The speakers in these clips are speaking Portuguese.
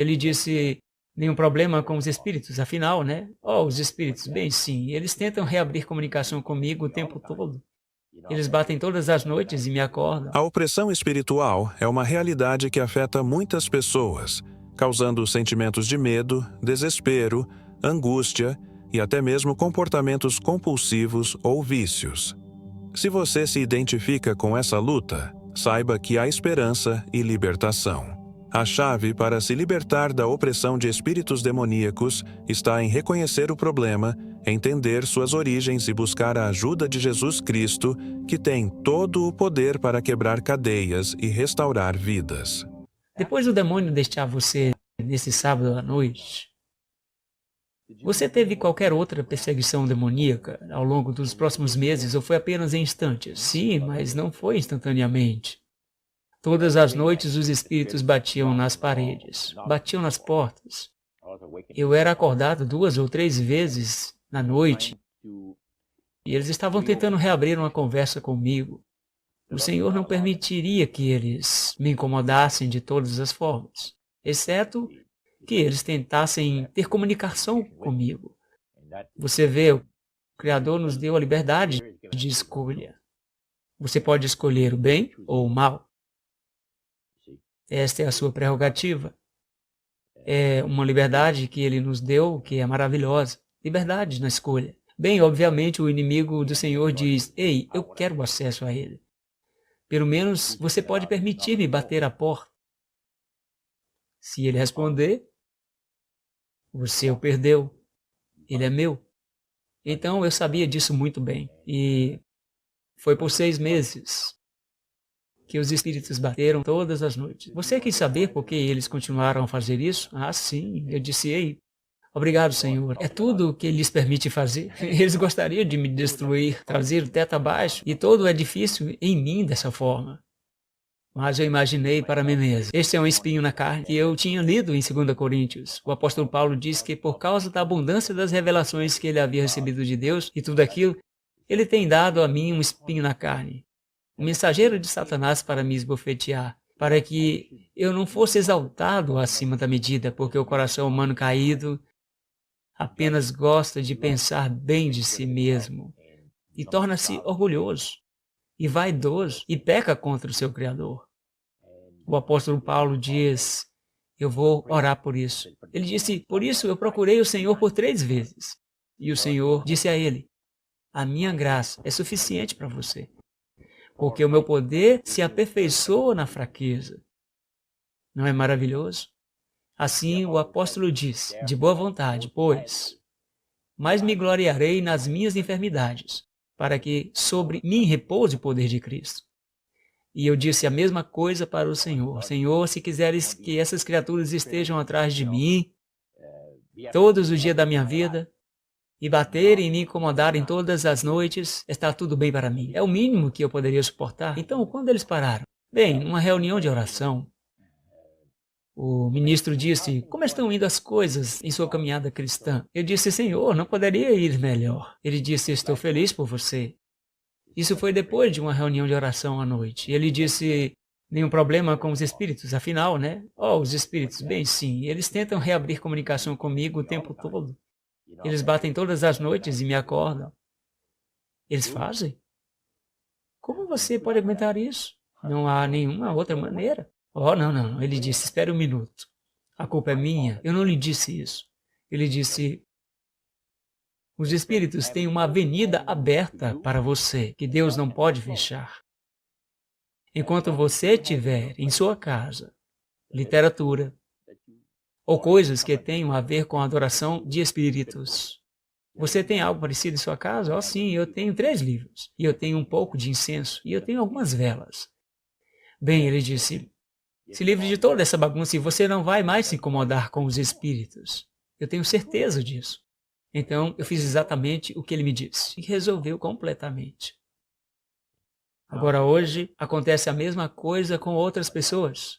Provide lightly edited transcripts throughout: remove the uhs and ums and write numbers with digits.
Ele disse, nenhum problema com os espíritos, afinal, né? Oh, os espíritos, bem sim, eles tentam reabrir comunicação comigo o tempo todo. Eles batem todas as noites e me acordam. A opressão espiritual é uma realidade que afeta muitas pessoas, causando sentimentos de medo, desespero, angústia e até mesmo comportamentos compulsivos ou vícios. Se você se identifica com essa luta, saiba que há esperança e libertação. A chave para se libertar da opressão de espíritos demoníacos está em reconhecer o problema, entender suas origens e buscar a ajuda de Jesus Cristo, que tem todo o poder para quebrar cadeias e restaurar vidas. Depois do demônio deixar você nesse sábado à noite, você teve qualquer outra perseguição demoníaca ao longo dos próximos meses ou foi apenas em instantes? Sim, mas não foi instantaneamente. Todas as noites os espíritos batiam nas paredes, batiam nas portas. Eu era acordado 2 ou 3 vezes na noite e eles estavam tentando reabrir uma conversa comigo. O Senhor não permitiria que eles me incomodassem de todas as formas, exceto que eles tentassem ter comunicação comigo. Você vê, o Criador nos deu a liberdade de escolha. Você pode escolher o bem ou o mal. Esta é a sua prerrogativa. É uma liberdade que Ele nos deu, que é maravilhosa. Liberdade na escolha. Bem, obviamente, o inimigo do Senhor diz, ei, eu quero acesso a Ele. Pelo menos você pode permitir-me bater a porta. Se ele responder, você o perdeu. Ele é meu. Então eu sabia disso muito bem. E foi por 6 meses que os espíritos bateram todas as noites. Você quis saber por que eles continuaram a fazer isso? Ah, sim. Eu disse, ei, obrigado, Senhor. É tudo o que Ele lhes permite fazer. Eles gostariam de me destruir, trazer o teto abaixo e todo o edifício em mim dessa forma. Mas eu imaginei para mim mesmo, este é um espinho na carne que eu tinha lido em 2 Coríntios. O apóstolo Paulo diz que por causa da abundância das revelações que ele havia recebido de Deus e tudo aquilo, ele tem dado a mim um espinho na carne, um mensageiro de Satanás para me esbofetear, para que eu não fosse exaltado acima da medida, porque o coração humano caído apenas gosta de pensar bem de si mesmo e torna-se orgulhoso e vaidoso e peca contra o seu Criador. O apóstolo Paulo diz, eu vou orar por isso. Ele disse, por isso eu procurei o Senhor por 3 vezes. E o Senhor disse a ele, a minha graça é suficiente para você, porque o meu poder se aperfeiçoa na fraqueza. Não é maravilhoso? Assim o apóstolo diz, de boa vontade, pois, mas me gloriarei nas minhas enfermidades, para que sobre mim repouse o poder de Cristo. E eu disse a mesma coisa para o Senhor. Senhor, se quiseres que essas criaturas estejam atrás de mim todos os dias da minha vida e baterem e me incomodarem todas as noites, está tudo bem para mim. É o mínimo que eu poderia suportar. Então, quando eles pararam? Bem, numa reunião de oração, o ministro disse, como estão indo as coisas em sua caminhada cristã? Eu disse, Senhor, não poderia ir melhor. Ele disse, estou feliz por você. Isso foi depois de uma reunião de oração à noite. Ele disse, nenhum problema com os espíritos, afinal, né? Oh, os espíritos, bem sim, eles tentam reabrir comunicação comigo o tempo todo. Eles batem todas as noites e me acordam. Eles fazem? Como você pode aguentar isso? Não há nenhuma outra maneira. Oh, não. Ele disse, espere um minuto. A culpa é minha. Eu não lhe disse isso. Ele disse, os espíritos têm uma avenida aberta para você, que Deus não pode fechar. Enquanto você tiver em sua casa literatura ou coisas que tenham a ver com a adoração de espíritos, você tem algo parecido em sua casa? Oh, sim, eu tenho 3 livros, e eu tenho um pouco de incenso, e eu tenho algumas velas. Bem, ele disse, se livre de toda essa bagunça e você não vai mais se incomodar com os espíritos. Eu tenho certeza disso. Então, eu fiz exatamente o que ele me disse, e resolveu completamente. Agora, hoje, acontece a mesma coisa com outras pessoas.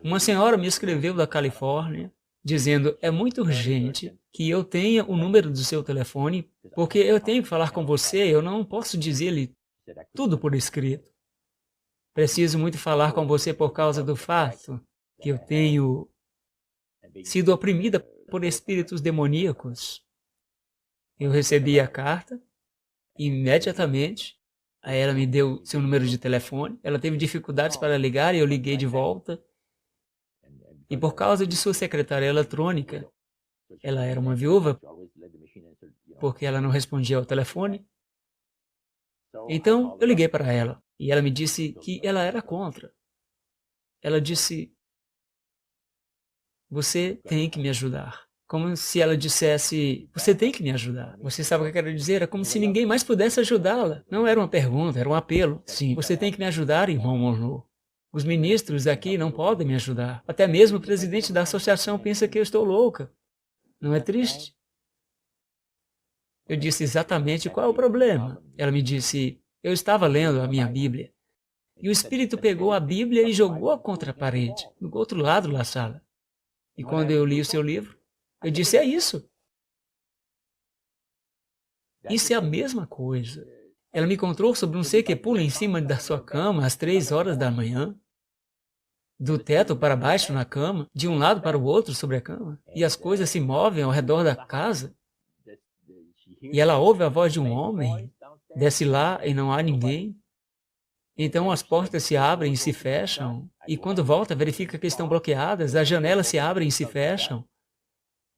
Uma senhora me escreveu da Califórnia, dizendo, é muito urgente que eu tenha o número do seu telefone, porque eu tenho que falar com você, eu não posso dizer-lhe tudo por escrito. Preciso muito falar com você por causa do fato que eu tenho sido oprimida por espíritos demoníacos. Eu recebi a carta e imediatamente aí ela me deu seu número de telefone. Ela teve dificuldades para ligar e eu liguei de volta. E por causa de sua secretária eletrônica, ela era uma viúva, porque ela não respondia ao telefone. Então eu liguei para ela e ela me disse que ela era contra. Ela disse: você tem que me ajudar. Como se ela dissesse: você tem que me ajudar. Você sabe o que eu quero dizer? É como se ninguém mais pudesse ajudá-la. Não era uma pergunta, era um apelo. Sim, você tem que me ajudar, irmão Monroe. Os ministros aqui não podem me ajudar. Até mesmo o presidente da associação pensa que eu estou louca. Não é triste? Eu disse exatamente qual é o problema. Ela me disse: eu estava lendo a minha Bíblia. E o espírito pegou a Bíblia e jogou-a contra a parede, do outro lado da sala. E quando eu li o seu livro, eu disse: é isso. Isso é a mesma coisa. Ela me contou sobre um ser que pula em cima da sua cama às 3 horas da manhã, do teto para baixo na cama, de um lado para o outro sobre a cama, e as coisas se movem ao redor da casa. E ela ouve a voz de um homem, desce lá e não há ninguém. Então as portas se abrem e se fecham, e quando volta verifica que estão bloqueadas, as janelas se abrem e se fecham.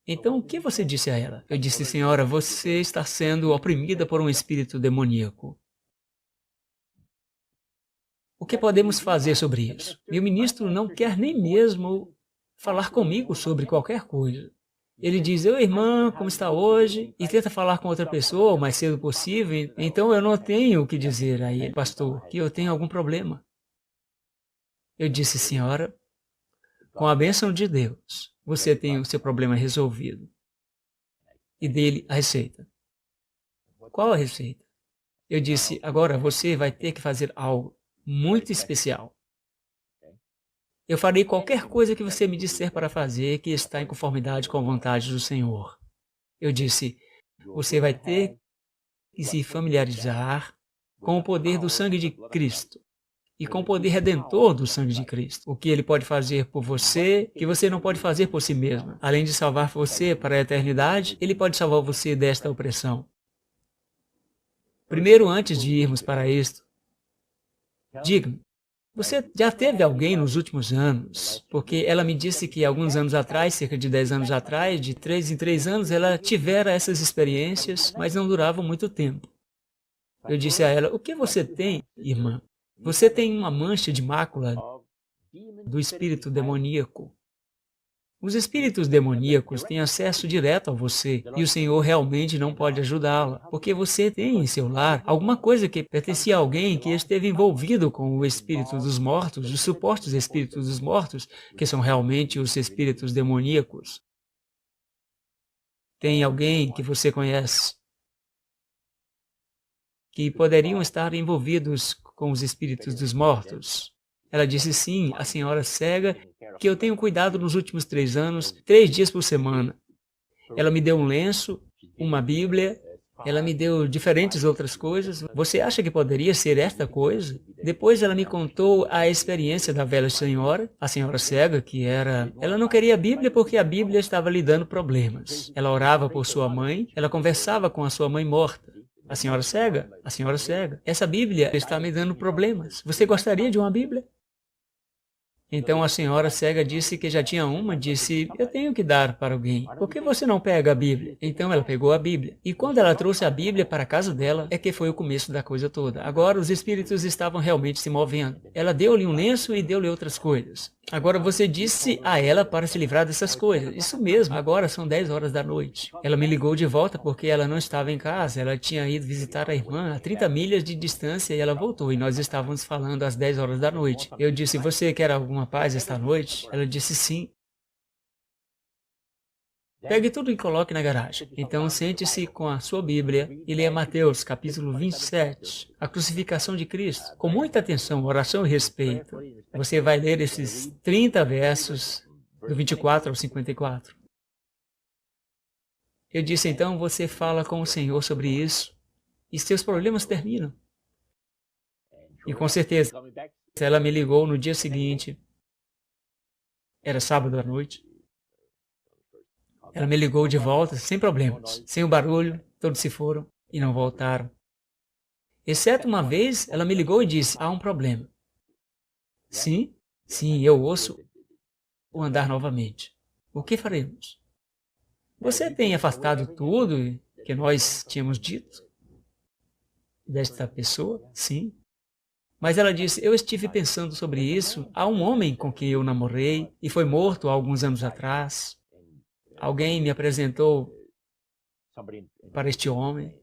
Então o que você disse a ela? Eu disse: senhora, você está sendo oprimida por um espírito demoníaco. O que podemos fazer sobre isso? Meu ministro não quer nem mesmo falar comigo sobre qualquer coisa. Ele diz: oi, irmã, como está hoje? E tenta falar com outra pessoa o mais cedo possível. Então eu não tenho o que dizer a ele, pastor, que eu tenho algum problema. Eu disse: senhora, com a bênção de Deus, você tem o seu problema resolvido. E dele a receita. Qual a receita? Eu disse: agora você vai ter que fazer algo muito especial. Eu farei qualquer coisa que você me disser para fazer que está em conformidade com a vontade do Senhor. Eu disse: você vai ter que se familiarizar com o poder do sangue de Cristo e com o poder redentor do sangue de Cristo. O que ele pode fazer por você, que você não pode fazer por si mesmo. Além de salvar você para a eternidade, ele pode salvar você desta opressão. Primeiro, antes de irmos para isto, diga-me, você já teve alguém nos últimos anos? Porque ela me disse que alguns anos atrás, cerca de 10 anos atrás, de 3 em 3 anos, ela tivera essas experiências, mas não duravam muito tempo. Eu disse a ela: o que você tem, irmã? Você tem uma mancha de mácula do espírito demoníaco. Os espíritos demoníacos têm acesso direto a você e o Senhor realmente não pode ajudá-la, porque você tem em seu lar alguma coisa que pertencia a alguém que esteve envolvido com o espírito dos mortos, os supostos espíritos dos mortos, que são realmente os espíritos demoníacos. Tem alguém que você conhece que poderiam estar envolvidos com os espíritos dos mortos? Ela disse: sim, a senhora cega, que eu tenho cuidado nos últimos 3 anos, 3 dias por semana. Ela me deu um lenço, uma Bíblia, ela me deu diferentes outras coisas. Você acha que poderia ser esta coisa? Depois ela me contou a experiência da velha senhora, a senhora cega, que era... Ela não queria a Bíblia porque a Bíblia estava lhe dando problemas. Ela orava por sua mãe, ela conversava com a sua mãe morta. A senhora cega? A senhora cega. Essa Bíblia está me dando problemas. Você gostaria de uma Bíblia? Então a senhora cega disse que já tinha uma, disse: eu tenho que dar para alguém. Por que você não pega a Bíblia? Então ela pegou a Bíblia. E quando ela trouxe a Bíblia para a casa dela, é que foi o começo da coisa toda. Agora os espíritos estavam realmente se movendo. Ela deu-lhe um lenço e deu-lhe outras coisas. Agora você disse a ela para se livrar dessas coisas. Isso mesmo, agora são 10 horas da noite. Ela me ligou de volta porque ela não estava em casa. Ela tinha ido visitar a irmã a 30 milhas de distância e ela voltou. E nós estávamos falando às 10 horas da noite. Eu disse: você quer alguma paz esta noite? Ela disse: sim. Pegue tudo e coloque na garagem. Então sente-se com a sua Bíblia e leia Mateus, capítulo 27, a crucificação de Cristo. Com muita atenção, oração e respeito. Você vai ler esses 30 versos, do 24 ao 54. Eu disse: então você fala com o Senhor sobre isso e seus problemas terminam. E com certeza, ela me ligou no dia seguinte. Era sábado à noite. Ela me ligou de volta, sem problemas, sem o barulho, todos se foram e não voltaram. Exceto uma vez, ela me ligou e disse, há um problema. Sim, sim, eu ouço o andar novamente. O que faremos? Você tem afastado tudo que nós tínhamos dito desta pessoa? Sim. Mas ela disse, eu estive pensando sobre isso. Há um homem com quem eu namorei e foi morto há alguns anos atrás. Alguém me apresentou para este homem.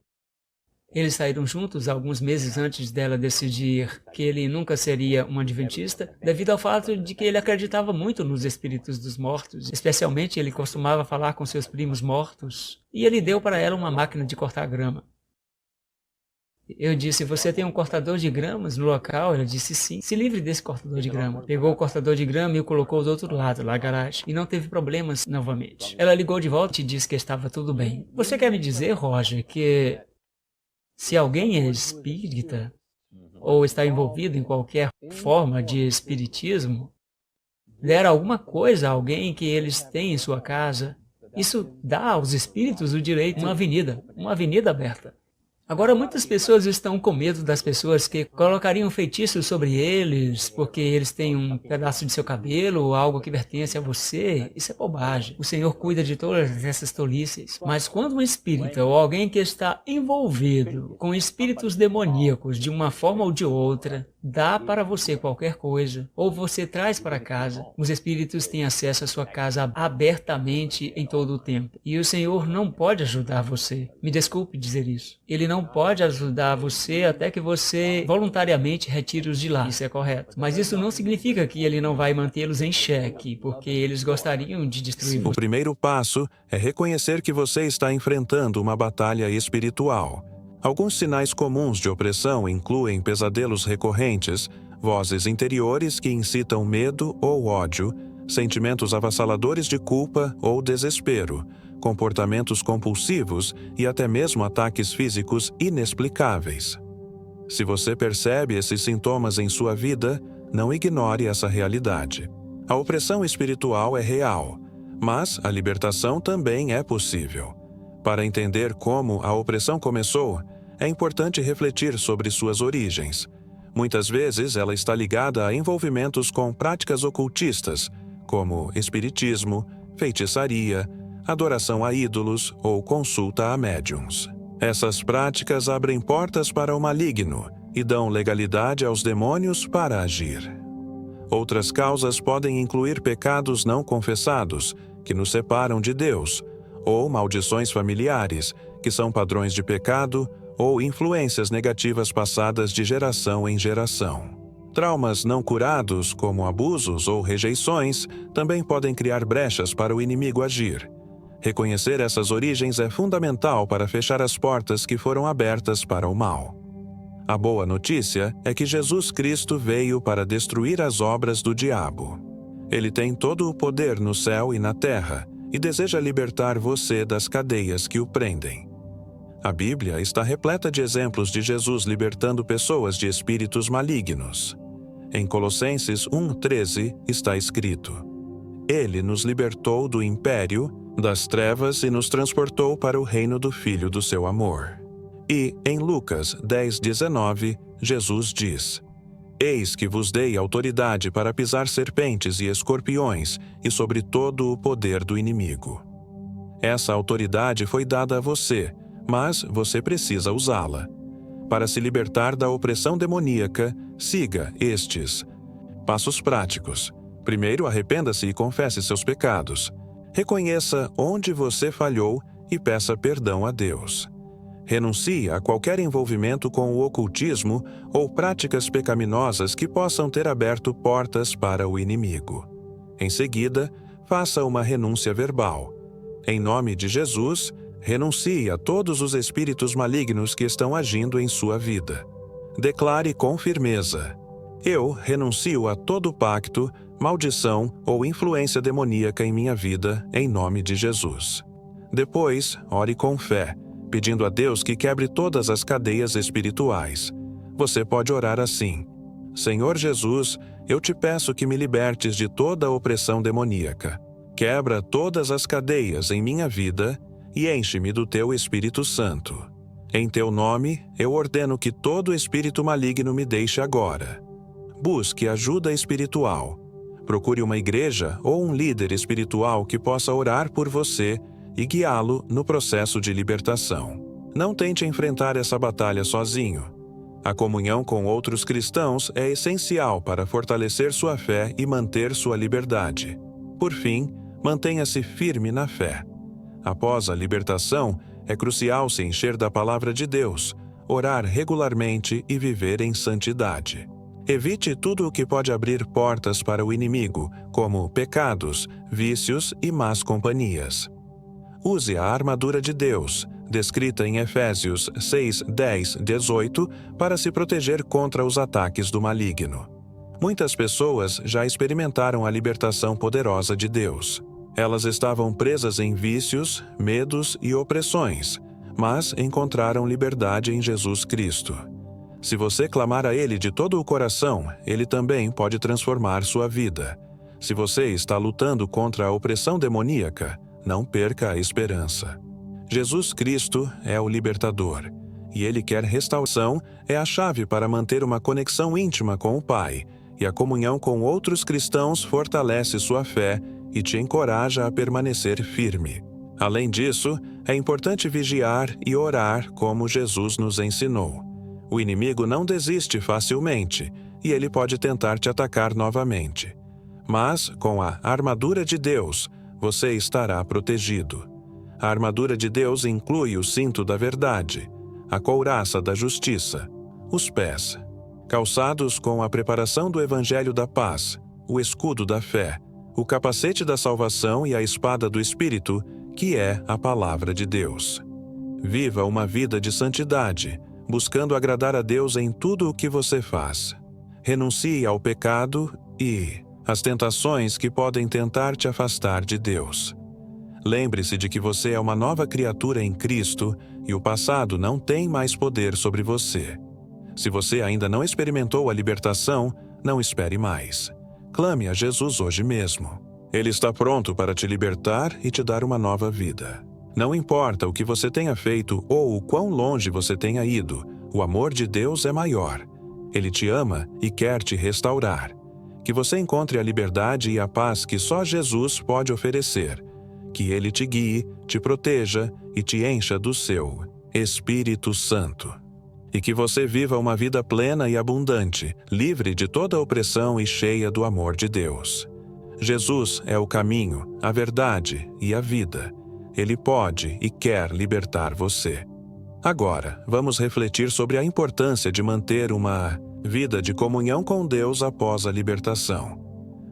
Eles saíram juntos alguns meses antes dela decidir que ele nunca seria um adventista, devido ao fato de que ele acreditava muito nos espíritos dos mortos. Especialmente, ele costumava falar com seus primos mortos. E ele deu para ela uma máquina de cortar grama. Eu disse, você tem um cortador de gramas no local? Ela disse, sim. Se livre desse cortador de grama. Pegou o cortador de grama e o colocou do outro lado, na garagem. E não teve problemas novamente. Ela ligou de volta e disse que estava tudo bem. Você quer me dizer, Roger, que se alguém é espírita ou está envolvido em qualquer forma de espiritismo, der alguma coisa a alguém que eles têm em sua casa, isso dá aos espíritos o direito de uma avenida aberta. Agora, muitas pessoas estão com medo das pessoas que colocariam feitiços sobre eles porque eles têm um pedaço de seu cabelo ou algo que pertence a você. Isso é bobagem. O Senhor cuida de todas essas tolices. Mas quando um espírita ou alguém que está envolvido com espíritos demoníacos de uma forma ou de outra, dá para você qualquer coisa, ou você traz para casa, os espíritos têm acesso à sua casa abertamente em todo o tempo. E o Senhor não pode ajudar você. Me desculpe dizer isso. Ele não pode ajudar você até que você voluntariamente retire-os de lá. Isso é correto. Mas isso não significa que ele não vai mantê-los em xeque, porque eles gostariam de destruir você. O primeiro passo é reconhecer que você está enfrentando uma batalha espiritual. Alguns sinais comuns de opressão incluem pesadelos recorrentes, vozes interiores que incitam medo ou ódio, sentimentos avassaladores de culpa ou desespero, comportamentos compulsivos e até mesmo ataques físicos inexplicáveis. Se você percebe esses sintomas em sua vida, não ignore essa realidade. A opressão espiritual é real, mas a libertação também é possível. Para entender como a opressão começou, é importante refletir sobre suas origens. Muitas vezes ela está ligada a envolvimentos com práticas ocultistas, como espiritismo, feitiçaria, adoração a ídolos ou consulta a médiuns. Essas práticas abrem portas para o maligno e dão legalidade aos demônios para agir. Outras causas podem incluir pecados não confessados, que nos separam de Deus, ou maldições familiares, que são padrões de pecado, ou influências negativas passadas de geração em geração. Traumas não curados, como abusos ou rejeições, também podem criar brechas para o inimigo agir. Reconhecer essas origens é fundamental para fechar as portas que foram abertas para o mal. A boa notícia é que Jesus Cristo veio para destruir as obras do diabo. Ele tem todo o poder no céu e na terra e deseja libertar você das cadeias que o prendem. A Bíblia está repleta de exemplos de Jesus libertando pessoas de espíritos malignos. Em Colossenses 1:13 está escrito: Ele nos libertou do império das trevas e nos transportou para o reino do Filho do seu amor. E, em Lucas 10:19, Jesus diz: Eis que vos dei autoridade para pisar serpentes e escorpiões e sobre todo o poder do inimigo. Essa autoridade foi dada a você, mas você precisa usá-la. Para se libertar da opressão demoníaca, siga estes passos práticos. Primeiro, arrependa-se e confesse seus pecados. Reconheça onde você falhou e peça perdão a Deus. Renuncie a qualquer envolvimento com o ocultismo ou práticas pecaminosas que possam ter aberto portas para o inimigo. Em seguida, faça uma renúncia verbal. Em nome de Jesus, renuncie a todos os espíritos malignos que estão agindo em sua vida. Declare com firmeza: Eu renuncio a todo pacto, maldição ou influência demoníaca em minha vida, em nome de Jesus. Depois, ore com fé, pedindo a Deus que quebre todas as cadeias espirituais. Você pode orar assim: Senhor Jesus, eu te peço que me libertes de toda a opressão demoníaca. Quebra todas as cadeias em minha vida e enche-me do teu Espírito Santo. Em teu nome, eu ordeno que todo espírito maligno me deixe agora. Busque ajuda espiritual. Procure uma igreja ou um líder espiritual que possa orar por você e guiá-lo no processo de libertação. Não tente enfrentar essa batalha sozinho. A comunhão com outros cristãos é essencial para fortalecer sua fé e manter sua liberdade. Por fim, mantenha-se firme na fé. Após a libertação, é crucial se encher da palavra de Deus, orar regularmente e viver em santidade. Evite tudo o que pode abrir portas para o inimigo, como pecados, vícios e más companhias. Use a armadura de Deus, descrita em Efésios 6, 10, 18, para se proteger contra os ataques do maligno. Muitas pessoas já experimentaram a libertação poderosa de Deus. Elas estavam presas em vícios, medos e opressões, mas encontraram liberdade em Jesus Cristo. Se você clamar a Ele de todo o coração, Ele também pode transformar sua vida. Se você está lutando contra a opressão demoníaca, não perca a esperança. Jesus Cristo é o libertador, e Ele quer restauração, é a chave para manter uma conexão íntima com o Pai, e a comunhão com outros cristãos fortalece sua fé e te encoraja a permanecer firme. Além disso, é importante vigiar e orar como Jesus nos ensinou. O inimigo não desiste facilmente, e ele pode tentar te atacar novamente. Mas, com a armadura de Deus, você estará protegido. A armadura de Deus inclui o cinto da verdade, a couraça da justiça, os pés, calçados com a preparação do Evangelho da paz, o escudo da fé, o capacete da salvação e a espada do Espírito, que é a palavra de Deus. Viva uma vida de santidade, buscando agradar a Deus em tudo o que você faz. Renuncie ao pecado e às tentações que podem tentar te afastar de Deus. Lembre-se de que você é uma nova criatura em Cristo e o passado não tem mais poder sobre você. Se você ainda não experimentou a libertação, não espere mais. Clame a Jesus hoje mesmo. Ele está pronto para te libertar e te dar uma nova vida. Não importa o que você tenha feito ou o quão longe você tenha ido, o amor de Deus é maior. Ele te ama e quer te restaurar. Que você encontre a liberdade e a paz que só Jesus pode oferecer. Que Ele te guie, te proteja e te encha do seu Espírito Santo. E que você viva uma vida plena e abundante, livre de toda opressão e cheia do amor de Deus. Jesus é o caminho, a verdade e a vida. Ele pode e quer libertar você. Agora, vamos refletir sobre a importância de manter uma vida de comunhão com Deus após a libertação.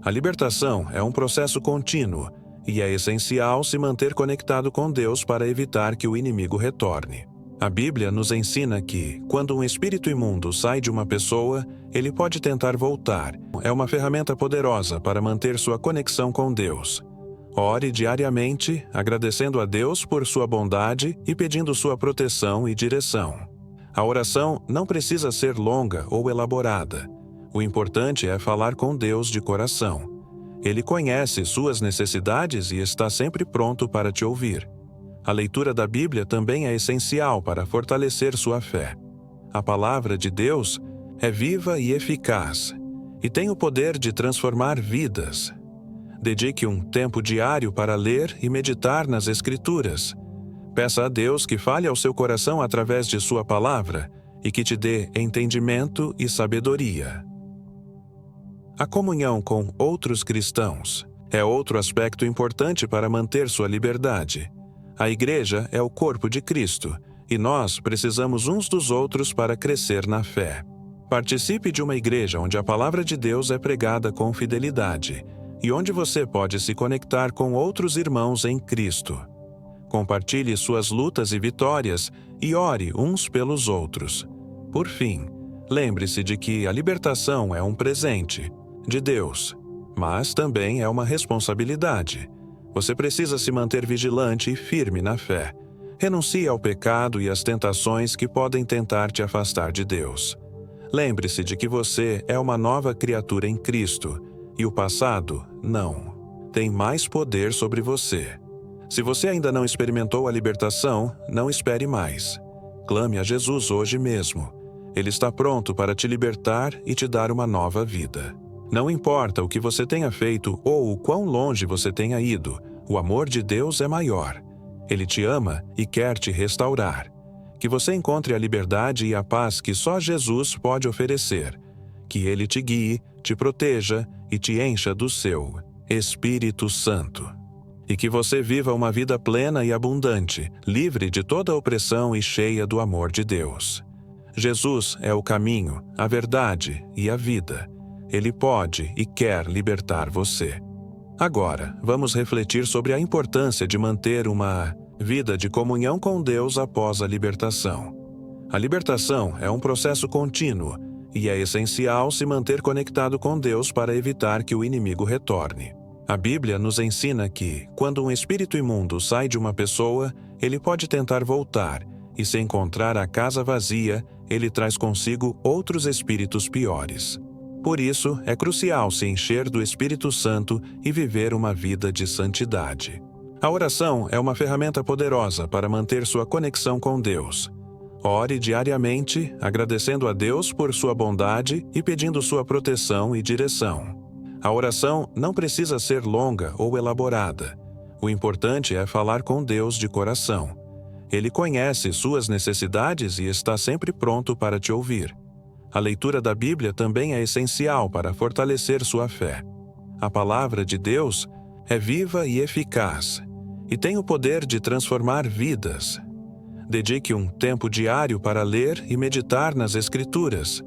A libertação é um processo contínuo e é essencial se manter conectado com Deus para evitar que o inimigo retorne. A Bíblia nos ensina que, quando um espírito imundo sai de uma pessoa, ele pode tentar voltar. É uma ferramenta poderosa para manter sua conexão com Deus. Ore diariamente, agradecendo a Deus por sua bondade e pedindo sua proteção e direção. A oração não precisa ser longa ou elaborada. O importante é falar com Deus de coração. Ele conhece suas necessidades e está sempre pronto para te ouvir. A leitura da Bíblia também é essencial para fortalecer sua fé. A palavra de Deus é viva e eficaz, e tem o poder de transformar vidas. Dedique um tempo diário para ler e meditar nas Escrituras. Peça a Deus que fale ao seu coração através de sua palavra e que te dê entendimento e sabedoria. A comunhão com outros cristãos é outro aspecto importante para manter sua liberdade. A igreja é o corpo de Cristo, e nós precisamos uns dos outros para crescer na fé. Participe de uma igreja onde a palavra de Deus é pregada com fidelidade, e onde você pode se conectar com outros irmãos em Cristo. Compartilhe suas lutas e vitórias e ore uns pelos outros. Por fim, lembre-se de que a libertação é um presente de Deus, mas também é uma responsabilidade. Você precisa se manter vigilante e firme na fé. Renuncie ao pecado e às tentações que podem tentar te afastar de Deus. Lembre-se de que você é uma nova criatura em Cristo, e o passado, não. tem mais poder sobre você. Se você ainda não experimentou a libertação, não espere mais. Clame a Jesus hoje mesmo. Ele está pronto para te libertar e te dar uma nova vida. Não importa o que você tenha feito ou o quão longe você tenha ido, o amor de Deus é maior. Ele te ama e quer te restaurar. Que você encontre a liberdade e a paz que só Jesus pode oferecer. Que Ele te guie, te proteja e te encha do seu Espírito Santo. E que você viva uma vida plena e abundante, livre de toda opressão e cheia do amor de Deus. Jesus é o caminho, a verdade e a vida. Ele pode e quer libertar você. Agora, vamos refletir sobre a importância de manter uma vida de comunhão com Deus após a libertação. A libertação é um processo contínuo e é essencial se manter conectado com Deus para evitar que o inimigo retorne. A Bíblia nos ensina que, quando um espírito imundo sai de uma pessoa, ele pode tentar voltar, e se encontrar a casa vazia, ele traz consigo outros espíritos piores. Por isso, é crucial se encher do Espírito Santo e viver uma vida de santidade. A oração é uma ferramenta poderosa para manter sua conexão com Deus. Ore diariamente, agradecendo a Deus por sua bondade e pedindo sua proteção e direção. A oração não precisa ser longa ou elaborada. O importante é falar com Deus de coração. Ele conhece suas necessidades e está sempre pronto para te ouvir. A leitura da Bíblia também é essencial para fortalecer sua fé. A palavra de Deus é viva e eficaz, e tem o poder de transformar vidas. Dedique um tempo diário para ler e meditar nas Escrituras.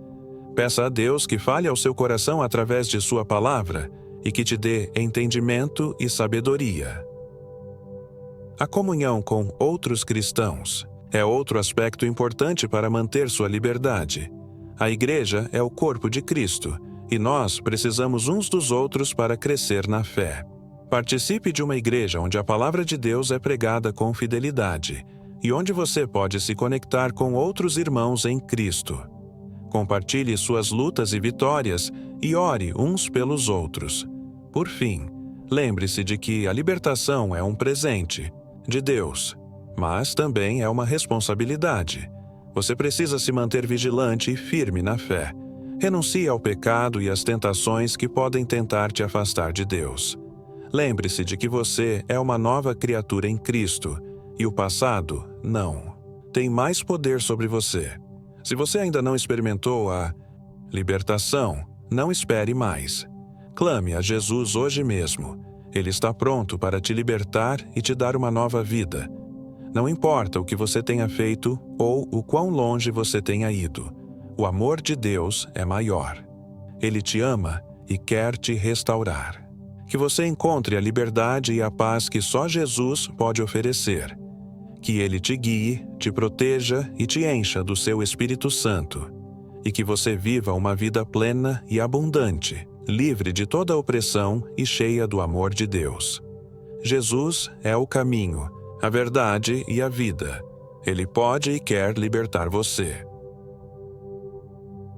Peça a Deus que fale ao seu coração através de sua palavra e que te dê entendimento e sabedoria. A comunhão com outros cristãos é outro aspecto importante para manter sua liberdade. A igreja é o corpo de Cristo, e nós precisamos uns dos outros para crescer na fé. Participe de uma igreja onde a palavra de Deus é pregada com fidelidade, e onde você pode se conectar com outros irmãos em Cristo. Compartilhe suas lutas e vitórias e ore uns pelos outros. Por fim, lembre-se de que a libertação é um presente de Deus, mas também é uma responsabilidade. Você precisa se manter vigilante e firme na fé. Renuncie ao pecado e às tentações que podem tentar te afastar de Deus. Lembre-se de que você é uma nova criatura em Cristo, e o passado, não, tem mais poder sobre você. Se você ainda não experimentou a libertação, não espere mais. Clame a Jesus hoje mesmo. Ele está pronto para te libertar e te dar uma nova vida. Não importa o que você tenha feito ou o quão longe você tenha ido, o amor de Deus é maior. Ele te ama e quer te restaurar. Que você encontre a liberdade e a paz que só Jesus pode oferecer. Que Ele te guie, te proteja e te encha do seu Espírito Santo. E que você viva uma vida plena e abundante, livre de toda opressão e cheia do amor de Deus. Jesus é o caminho, a verdade e a vida. Ele pode e quer libertar você.